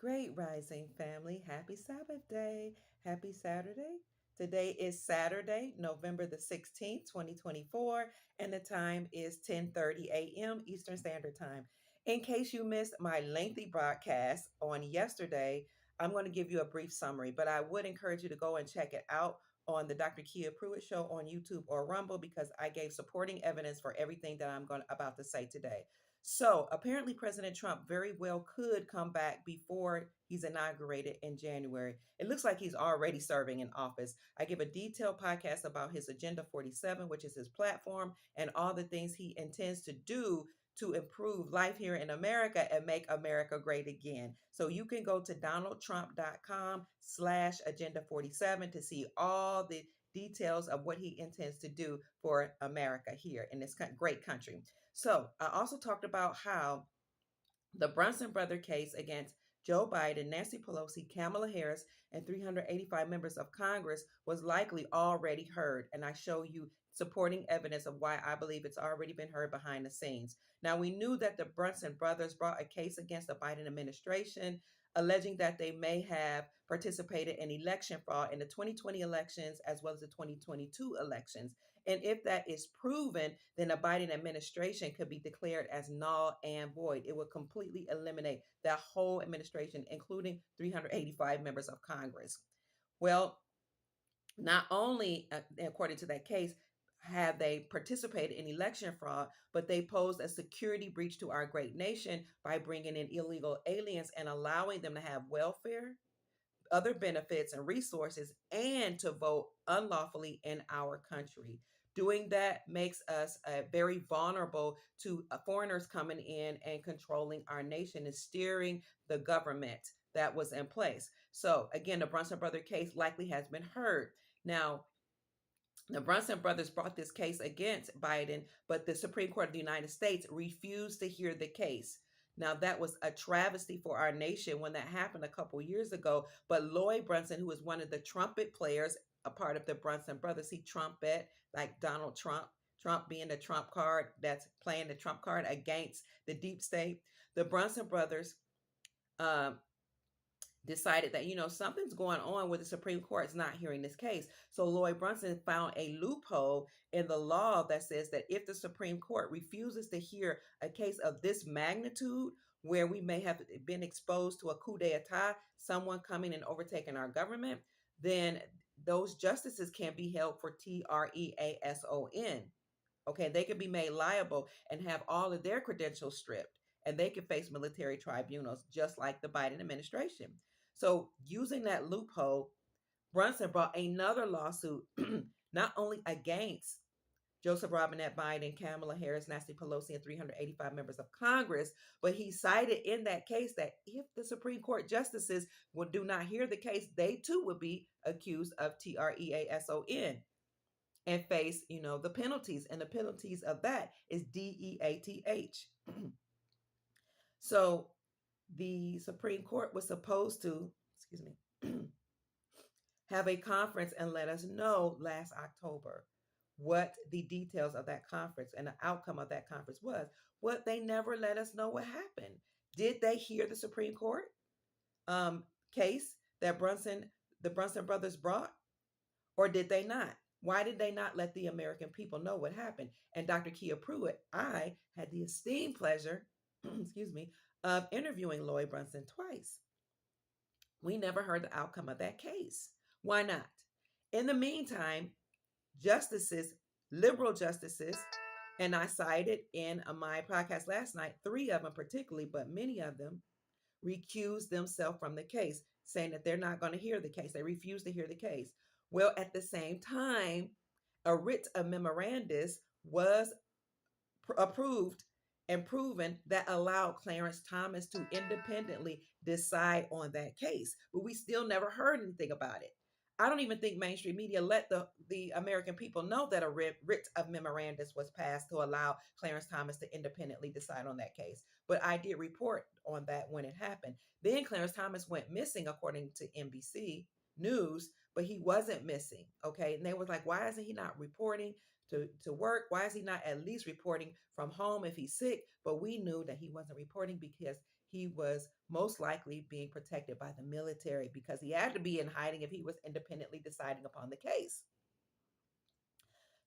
Great rising family. Happy Sabbath day. Happy Saturday. Today is Saturday, November the 16th, 2024, and the time is 10:30 a.m. Eastern Standard Time. In case you missed my lengthy broadcast on yesterday, I'm going to give you a brief summary, but I would encourage you to go and check it out on the Dr. Kia Pruitt show on YouTube or Rumble because I gave supporting evidence for everything that about to say today. So apparently, President Trump very well could come back before he's inaugurated in January. It looks like he's already serving in office. I give a detailed podcast about his Agenda 47, which is his platform, and all the things he intends to do to improve life here in America and make America great again. So you can go to donaldtrump.com/agenda 47 to see all the details of what he intends to do for America here in this great country. So I also talked about how the Brunson brother case against Joe Biden, Nancy Pelosi, Kamala Harris, and 385 members of Congress was likely already heard. And I show you supporting evidence of why I believe it's already been heard behind the scenes. Now, we knew that the Brunson brothers brought a case against the Biden administration, alleging that they may have participated in election fraud in the 2020 elections as well as the 2022 elections. And if that is proven, then the Biden administration could be declared as null and void. It would completely eliminate that whole administration, including 385 members of Congress. Well, not only, according to that case, have they participated in election fraud, but they posed a security breach to our great nation by bringing in illegal aliens and allowing them to have welfare, other benefits and resources, and to vote unlawfully in our country. Doing that makes us very vulnerable to foreigners coming in and controlling our nation and steering the government that was in place. So, again, the Brunson brother case likely has been heard. Now, the Brunson brothers brought this case against Biden, but the Supreme Court of the United States refused to hear the case. Now, that was a travesty for our nation when that happened a couple years ago. But Lloyd Brunson, who was one of the trumpet players, a part of the Brunson brothers, he trumpet like Donald Trump, Trump being the trump card that's playing the trump card against the deep state. The Brunson brothers um, decided that, something's going on with the Supreme Court's not hearing this case. So Lloyd Brunson found a loophole in the law that says that if the Supreme Court refuses to hear a case of this magnitude, where we may have been exposed to a coup d'etat, someone coming and overtaking our government, then those justices can be held for treason. Okay, they can be made liable and have all of their credentials stripped, and they can face military tribunals just like the Biden administration. So, using that loophole, Brunson brought another lawsuit not only against Joseph Robinette Biden, Kamala Harris, Nancy Pelosi, and 385 members of Congress, but he cited in that case that if the Supreme Court justices do not hear the case, they too would be accused of treason and face, the penalties. And the penalties of that is DEATH. So the Supreme Court was supposed to, excuse me, have a conference and let us know last October what the details of that conference and the outcome of that conference was. What they never let us know what happened. Did they hear the Supreme Court case that the Brunson brothers brought, or did they not? Why did they not let the American people know what happened? And Dr. Kia Pruitt, I had the esteemed pleasure, excuse me, of interviewing Lloyd Brunson twice. We never heard the outcome of that case. Why not? In the meantime, justices, liberal justices, and I cited in my podcast last night, 3 of them particularly, but many of them recused themselves from the case, saying that they're not going to hear the case. They refuse to hear the case. Well, at the same time, a writ of memorandus was approved and proven that allowed Clarence Thomas to independently decide on that case. But we still never heard anything about it. I don't even think mainstream media let the American people know that a writ of memorandus was passed to allow Clarence Thomas to independently decide on that case. But I did report on that when it happened. Then Clarence Thomas went missing, according to NBC News, but he wasn't missing. Okay. And they was like, why isn't he not reporting to work? Why is he not at least reporting from home if he's sick? But we knew that he wasn't reporting because he was most likely being protected by the military because he had to be in hiding if he was independently deciding upon the case.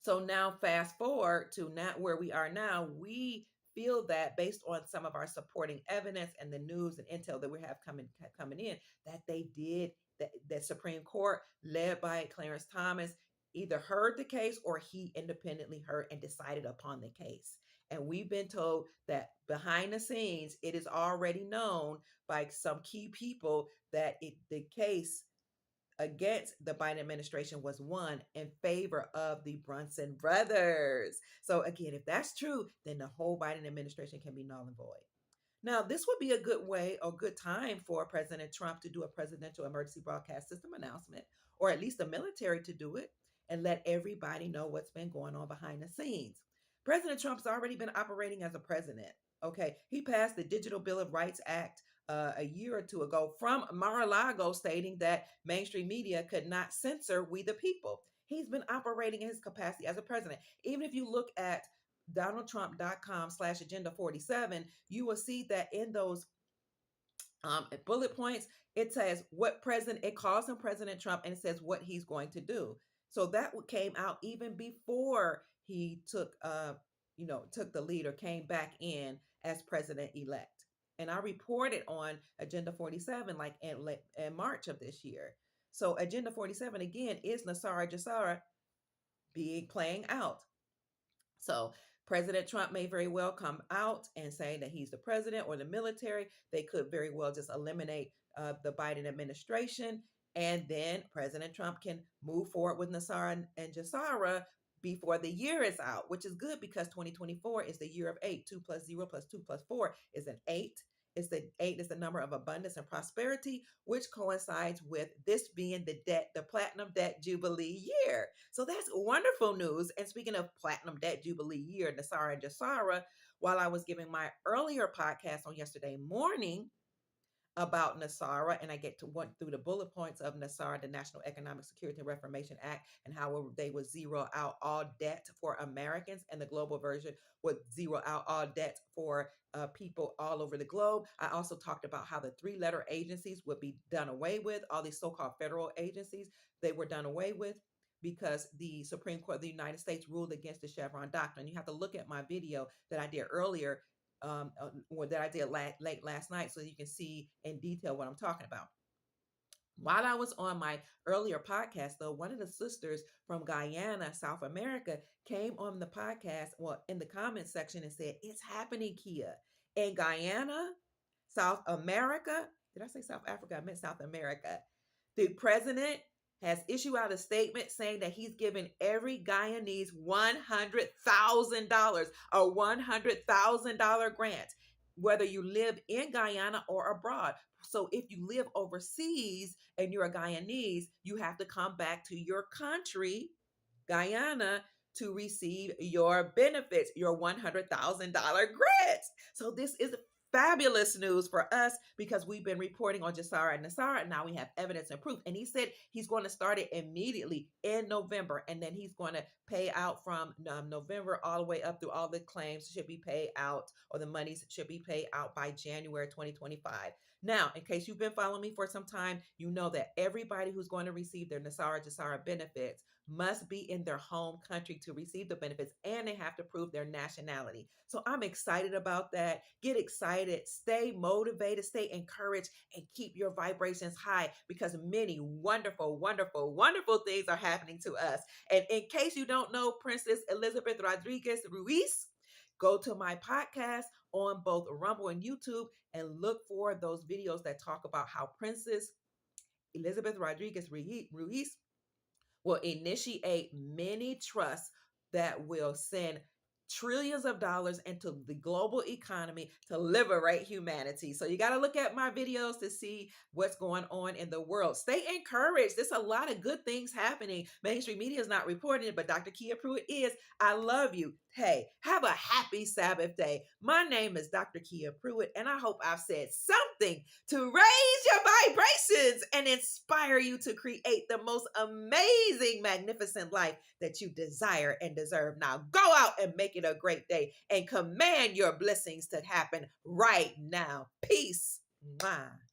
So now, fast forward to now where we are now, we feel that based on some of our supporting evidence and the news and intel that we have coming in, that they did that Supreme Court, led by Clarence Thomas, either heard the case or he independently heard and decided upon the case. And we've been told that behind the scenes, it is already known by some key people that the case against the Biden administration was won in favor of the Brunson brothers. So again, if that's true, then the whole Biden administration can be null and void. Now, this would be a good way or good time for President Trump to do a presidential emergency broadcast system announcement, or at least the military to do it, and let everybody know what's been going on behind the scenes. President Trump's already been operating as a president. Okay, he passed the Digital Bill of Rights Act a year or two ago from Mar-a-Lago, stating that mainstream media could not censor we the people. He's been operating in his capacity as a president. Even if you look at donaldtrump.com/agenda 47, you will see that in those bullet points, it says what president, it calls him President Trump, and it says what he's going to do. So that came out even before he took the lead or came back in as president elect. And I reported on Agenda 47 like in March of this year. So Agenda 47 again is Nasara Jassara playing out. So President Trump may very well come out and say that he's the president, or the military. They could very well just eliminate the Biden administration. And then President Trump can move forward with Nasara and Jassara before the year is out, which is good because 2024 is the year of 8. 2 plus 0 plus 2 plus 4 is an 8. It's the 8 is the number of abundance and prosperity, which coincides with this being the platinum debt jubilee year. So that's wonderful news. And speaking of platinum debt jubilee year, Nasara and Jassara, while I was giving my earlier podcast on yesterday morning about Nasara, and I went through the bullet points of Nasara, the National Economic Security and Reformation Act, and how they would zero out all debt for Americans, and the global version would zero out all debt for people all over the globe. I also talked about how the 3-letter agencies would be done away with. All these so-called federal agencies, they were done away with because the Supreme Court of the United States ruled against the Chevron doctrine. You have to look at my video that I did earlier, that I did late last night, so you can see in detail what I'm talking about. While I was on my earlier podcast, though, one of the sisters from Guyana, South America, came on the podcast, in the comment section, and said, "It's happening, Kia. In Guyana, South America," did I say South Africa? I meant South America. "The president has issued out a statement saying that he's given every Guyanese $100,000, a $100,000 grant, whether you live in Guyana or abroad. So if you live overseas and you're a Guyanese, you have to come back to your country, Guyana, to receive your benefits, your $100,000 grants." So this is fabulous news for us because we've been reporting on Jassara and Nasara, and now we have evidence and proof. And he said he's going to start it immediately in November, and then he's going to pay out from November all the way up through all the claims should be paid out, or the monies should be paid out by January 2025. Now, in case you've been following me for some time, you know that everybody who's going to receive their Nasara Jassara benefits must be in their home country to receive the benefits, and they have to prove their nationality. So I'm excited about that. Get excited, stay motivated, stay encouraged, and keep your vibrations high because many wonderful, wonderful, wonderful things are happening to us. And in case you don't know Princess Elizabeth Rodriguez Ruiz, go to my podcast on both Rumble and YouTube and look for those videos that talk about how Princess Elizabeth Rodriguez Ruiz will initiate many trusts that will send trillions of dollars into the global economy to liberate humanity. So you got to look at my videos to see what's going on in the world. Stay encouraged. There's a lot of good things happening. Mainstream media is not reporting it, but Dr. Kia Pruitt is. I love you. Hey, have a happy Sabbath day. My name is Dr. Kia Pruitt, and I hope I've said something to raise your vibrations and inspire you to create the most amazing, magnificent life that you desire and deserve. Now, go out and make it a great day and command your blessings to happen right now. Peace. Mwah.